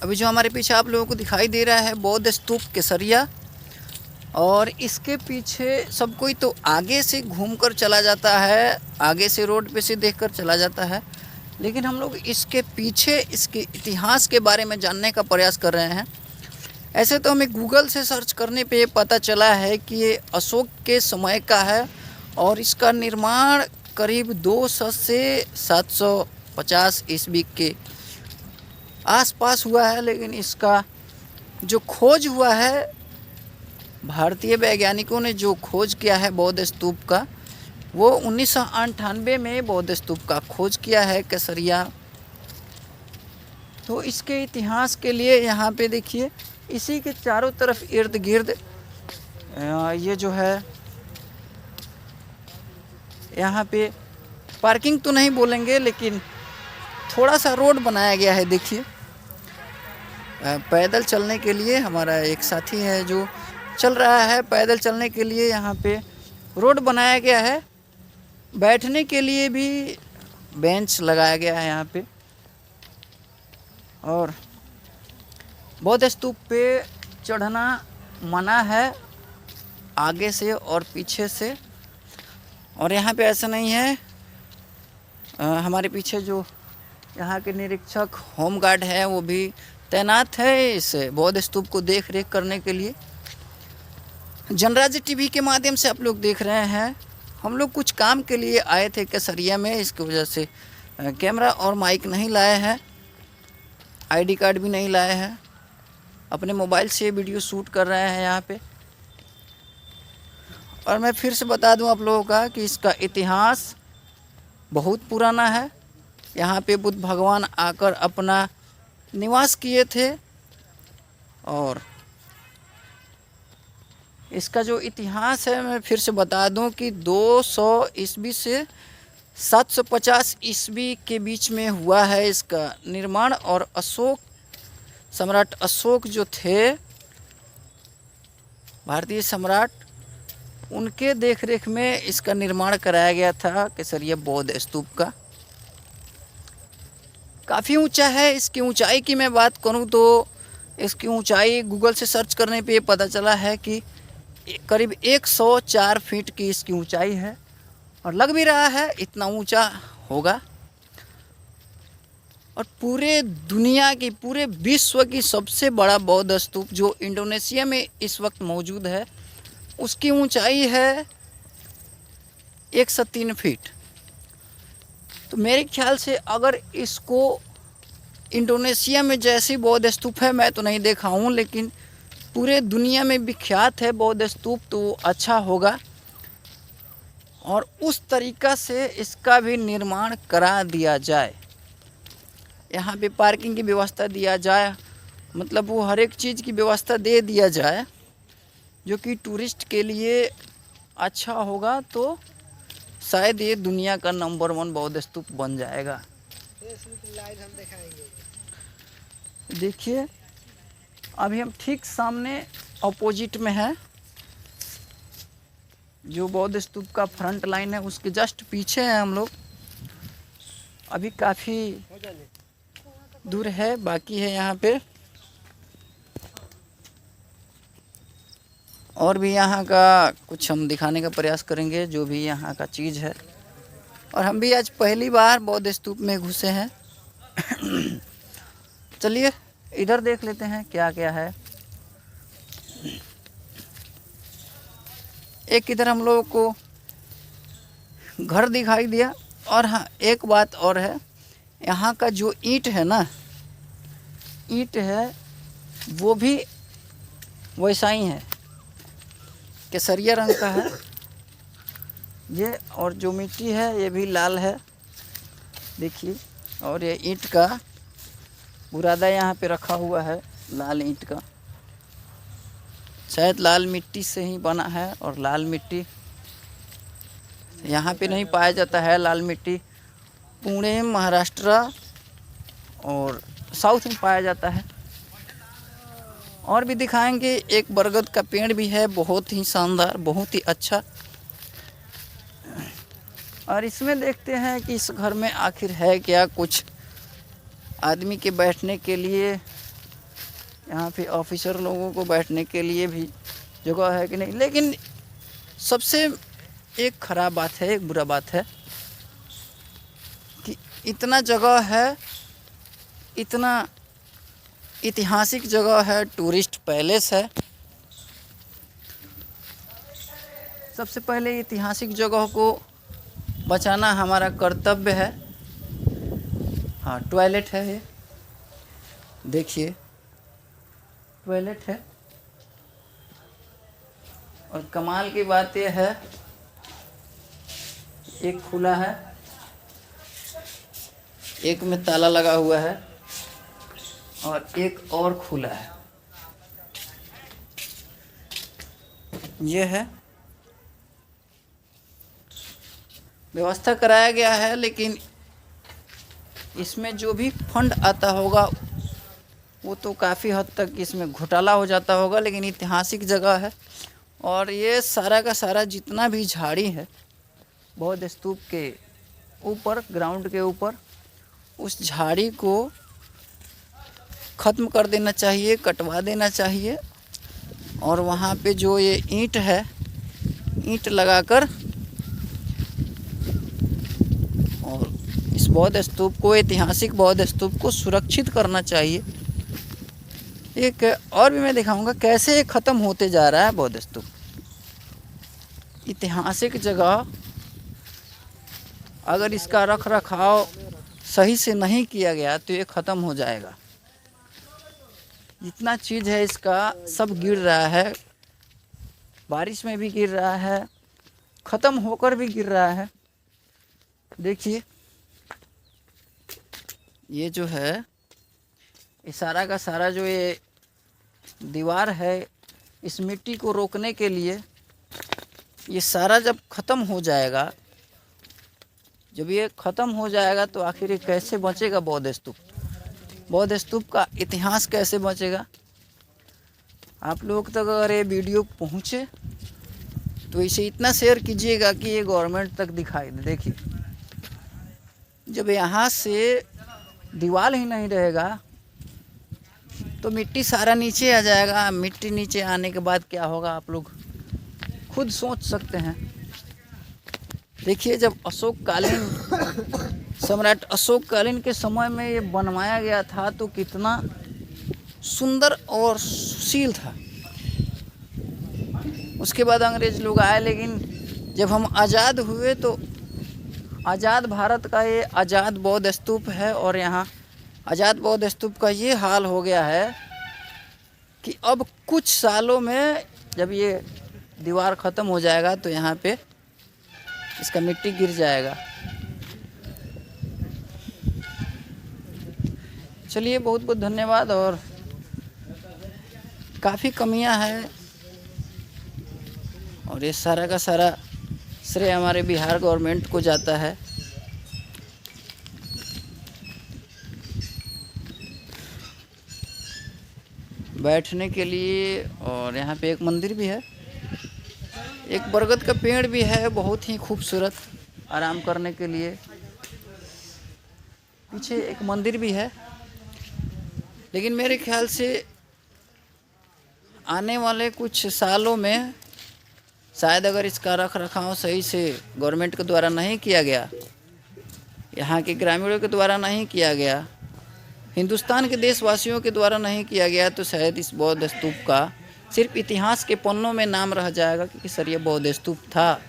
अभी जो हमारे पीछे आप लोगों को दिखाई दे रहा है बौद्ध स्तूप केसरिया, और इसके पीछे सब कोई तो आगे से घूमकर चला जाता है, आगे से रोड पे से देखकर चला जाता है, लेकिन हम लोग इसके पीछे इसके इतिहास के बारे में जानने का प्रयास कर रहे हैं। ऐसे तो हमें गूगल से सर्च करने पे पता चला है कि ये अशोक के समय का है और इसका निर्माण करीब 200 से 750 ईस्वी के आसपास हुआ है, लेकिन इसका जो खोज हुआ है, भारतीय वैज्ञानिकों ने जो खोज किया है बौद्ध स्तूप का, वो 1998 में बौद्ध स्तूप का खोज किया है केसरिया। तो इसके इतिहास के लिए यहाँ पे देखिए, इसी के चारों तरफ इर्द गिर्द ये जो है यहाँ पे पार्किंग तो नहीं बोलेंगे, लेकिन थोड़ा सा रोड बनाया गया है। देखिए पैदल चलने के लिए, हमारा एक साथी है जो चल रहा है, पैदल चलने के लिए यहाँ पे रोड बनाया गया है। बैठने के लिए भी बेंच लगाया गया है यहाँ पे। और बौद्ध स्तूप पे चढ़ना मना है आगे से और पीछे से, और यहाँ पे ऐसा नहीं है। हमारे पीछे जो यहाँ के निरीक्षक होमगार्ड है वो भी तैनात है इस बौद्ध स्तूप को देख रेख करने के लिए। जनराज्य टीवी के माध्यम से आप लोग देख रहे हैं। हम लोग कुछ काम के लिए आए थे केसरिया में, इसकी वजह से कैमरा और माइक नहीं लाए हैं, आईडी कार्ड भी नहीं लाए हैं, अपने मोबाइल से वीडियो शूट कर रहे हैं यहाँ पे। और मैं फिर से बता दूं आप लोगों का कि इसका इतिहास बहुत पुराना है। यहाँ पे बुद्ध भगवान आकर अपना निवास किए थे, और इसका जो इतिहास है मैं फिर से बता दूं कि 200 ईस्वी से 750 ईस्वी के बीच में हुआ है इसका निर्माण। और अशोक, सम्राट अशोक जो थे भारतीय सम्राट, उनके देखरेख में इसका निर्माण कराया गया था केसरिया बौद्ध स्तूप का। काफ़ी ऊंचा है। इसकी ऊंचाई की मैं बात करूं तो इसकी ऊंचाई गूगल से सर्च करने पे पता चला है कि करीब 104 फीट की इसकी ऊंचाई है, और लग भी रहा है इतना ऊंचा होगा। और पूरे दुनिया की, पूरे विश्व की सबसे बड़ा बौद्ध स्तूप जो इंडोनेशिया में इस वक्त मौजूद है, उसकी ऊंचाई है 103 फीट। तो मेरे ख्याल से अगर इसको इंडोनेशिया में जैसी बौद्ध स्तूप है, मैं तो नहीं देखा हूँ, लेकिन पूरे दुनिया में विख्यात है बौद्ध स्तूप, तो अच्छा होगा। और उस तरीक़ा से इसका भी निर्माण करा दिया जाए, यहाँ पे पार्किंग की व्यवस्था दिया जाए, मतलब वो हर एक चीज़ की व्यवस्था दे दिया जाए जो कि टूरिस्ट के लिए अच्छा होगा, तो शायद ये दुनिया का नंबर 1 बौद्ध स्तूप बन जाएगा। देखिए अभी हम ठीक सामने अपोजिट में है, जो बौद्ध स्तूप का फ्रंट लाइन है उसके जस्ट पीछे है हम लोग। अभी काफ़ी दूर है, बाकी है यहाँ पे। और भी यहाँ का कुछ हम दिखाने का प्रयास करेंगे, जो भी यहाँ का चीज़ है। और हम भी आज पहली बार बौद्ध स्तूप में घुसे हैं। चलिए इधर देख लेते हैं क्या क्या है। एक इधर हम लोगों को घर दिखाई दिया। और हाँ, एक बात और है, यहाँ का जो ईंट है ना, ईंट है वो भी वैसा ही है, केसरिया रंग का है ये। और जो मिट्टी है ये भी लाल है, देखिए। और ये ईंट का बुरादा यहाँ पे रखा हुआ है, लाल ईंट का, शायद लाल मिट्टी से ही बना है। और लाल मिट्टी यहाँ पे नहीं पाया जाता है, लाल मिट्टी पुणे, महाराष्ट्र और साउथ में पाया जाता है। और भी दिखाएंगे, एक बरगद का पेड़ भी है, बहुत ही शानदार, बहुत ही अच्छा। और इसमें देखते हैं कि इस घर में आखिर है क्या, कुछ आदमी के बैठने के लिए यहाँ पे ऑफिसर लोगों को बैठने के लिए भी जगह है कि नहीं। लेकिन सबसे एक ख़राब बात है, एक बुरा बात है कि इतना जगह है, इतना ऐतिहासिक जगह है, टूरिस्ट पैलेस है। सबसे पहले ऐतिहासिक जगह को बचाना हमारा कर्तव्य है। हाँ, टॉयलेट है ये, देखिए टॉयलेट है। और कमाल की बात यह है, एक खुला है, एक में ताला लगा हुआ है और एक और खुला है। ये है, व्यवस्था कराया गया है, लेकिन इसमें जो भी फंड आता होगा वो तो काफ़ी हद तक इसमें घोटाला हो जाता होगा। लेकिन ऐतिहासिक जगह है और ये सारा का सारा जितना भी झाड़ी है बौद्ध स्तूप के ऊपर, ग्राउंड के ऊपर, उस झाड़ी को ख़त्म कर देना चाहिए, कटवा देना चाहिए। और वहाँ पे जो ये ईंट है, ईंट लगाकर और इस बौद्ध स्तूप को, ऐतिहासिक बौद्ध स्तूप को सुरक्षित करना चाहिए। एक और भी मैं दिखाऊंगा कैसे ये ख़त्म होते जा रहा है बौद्ध स्तूप। ऐतिहासिक जगह अगर इसका रख रखाव सही से नहीं किया गया तो ये ख़त्म हो जाएगा। जितना चीज़ है इसका सब गिर रहा है, बारिश में भी गिर रहा है, ख़त्म होकर भी गिर रहा है। देखिए ये जो है, ये सारा का सारा जो ये दीवार है, इस मिट्टी को रोकने के लिए ये सारा जब ख़त्म हो जाएगा, जब ये ख़त्म हो जाएगा तो आखिर ये कैसे बचेगा बौद्ध स्तूप? बौद्ध स्तूप का इतिहास कैसे बचेगा? आप लोग तक अगर ये वीडियो पहुँचे तो इसे इतना शेयर कीजिएगा कि ये गवर्नमेंट तक दिखाई दे। देखिए जब यहाँ से दीवार ही नहीं रहेगा तो मिट्टी सारा नीचे आ जाएगा। मिट्टी नीचे आने के बाद क्या होगा आप लोग खुद सोच सकते हैं। देखिए जब अशोककालीन, सम्राट अशोककालीन के समय में ये बनवाया गया था तो कितना सुंदर और सुशील था। उसके बाद अंग्रेज लोग आए, लेकिन जब हम आज़ाद हुए तो आज़ाद भारत का ये आज़ाद बौद्ध स्तूप है। और यहाँ आज़ाद बौद्ध स्तूप का ये हाल हो गया है कि अब कुछ सालों में जब ये दीवार ख़त्म हो जाएगा तो यहाँ पे इसका मिट्टी गिर जाएगा। चलिए बहुत बहुत धन्यवाद। और काफ़ी कमियां हैं और ये सारा का सारा श्रेय हमारे बिहार गवर्नमेंट को जाता है। बैठने के लिए, और यहाँ पे एक मंदिर भी है, एक बरगद का पेड़ भी है बहुत ही खूबसूरत आराम करने के लिए। पीछे एक मंदिर भी है। लेकिन मेरे ख्याल से आने वाले कुछ सालों में शायद अगर इसका रख रखाव सही से गवर्नमेंट के द्वारा नहीं किया गया, यहाँ के ग्रामीणों के द्वारा नहीं किया गया, हिंदुस्तान के देशवासियों के द्वारा नहीं किया गया, तो शायद इस बौद्ध स्तूप का सिर्फ इतिहास के पन्नों में नाम रह जाएगा कि सर ये बौद्ध स्तूप था,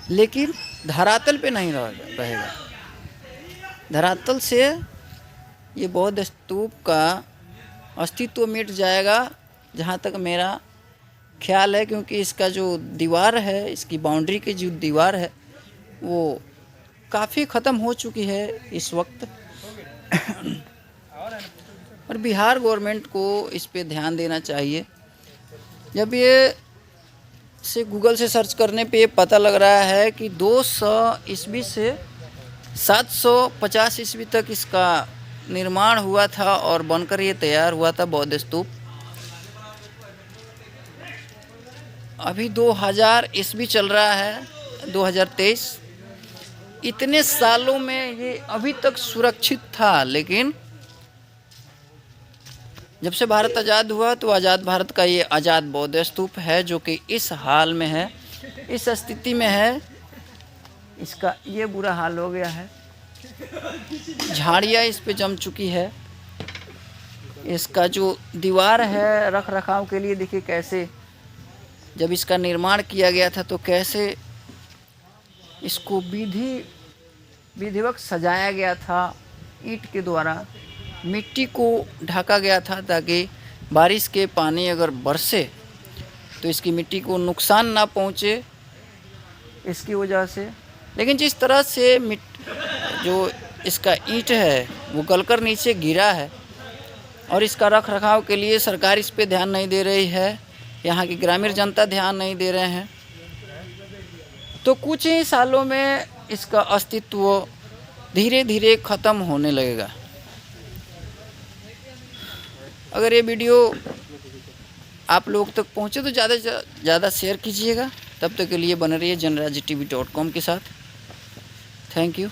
लेकिन धरातल पे नहीं रहेगा। धरातल से ये बौद्ध स्तूप का अस्तित्व मिट जाएगा, जहाँ तक मेरा ख्याल है। क्योंकि इसका जो दीवार है, इसकी बाउंड्री की जो दीवार है वो काफ़ी ख़त्म हो चुकी है इस वक्त। और बिहार गवर्नमेंट को इस पे ध्यान देना चाहिए। जब ये से गूगल से सर्च करने पे ये पता लग रहा है कि 200 ईस्वी से 750 ईस्वी तक इसका निर्माण हुआ था और बनकर ये तैयार हुआ था बौद्ध स्तूप। अभी 2000 ईस्वी चल रहा है, 2023। इतने सालों में ये अभी तक सुरक्षित था, लेकिन जब से भारत आज़ाद हुआ तो आज़ाद भारत का ये आज़ाद बौद्ध स्तूप है, जो कि इस हाल में है, इस स्थिति में है। इसका ये बुरा हाल हो गया है, झाड़ियाँ इस पे जम चुकी है। इसका जो दीवार है रख रखाव के लिए देखिए कैसे, जब इसका निर्माण किया गया था तो कैसे इसको विधिवत सजाया गया था। ईंट के द्वारा मिट्टी को ढका गया था ताकि बारिश के पानी अगर बरसे तो इसकी मिट्टी को नुकसान ना पहुँचे इसकी वजह से। लेकिन जिस तरह से जो इसका ईंट है वो गलकर नीचे गिरा है और इसका रख रखाव के लिए सरकार इस पे ध्यान नहीं दे रही है, यहाँ की ग्रामीण जनता ध्यान नहीं दे रहे हैं, तो कुछ ही सालों में इसका अस्तित्व धीरे धीरे ख़त्म होने लगेगा। अगर ये वीडियो आप लोग तक पहुँचे तो ज़्यादा से ज़्यादा शेयर कीजिएगा। तब तक के लिए बने रहिए जनराज्य TV.com के साथ। Thank you.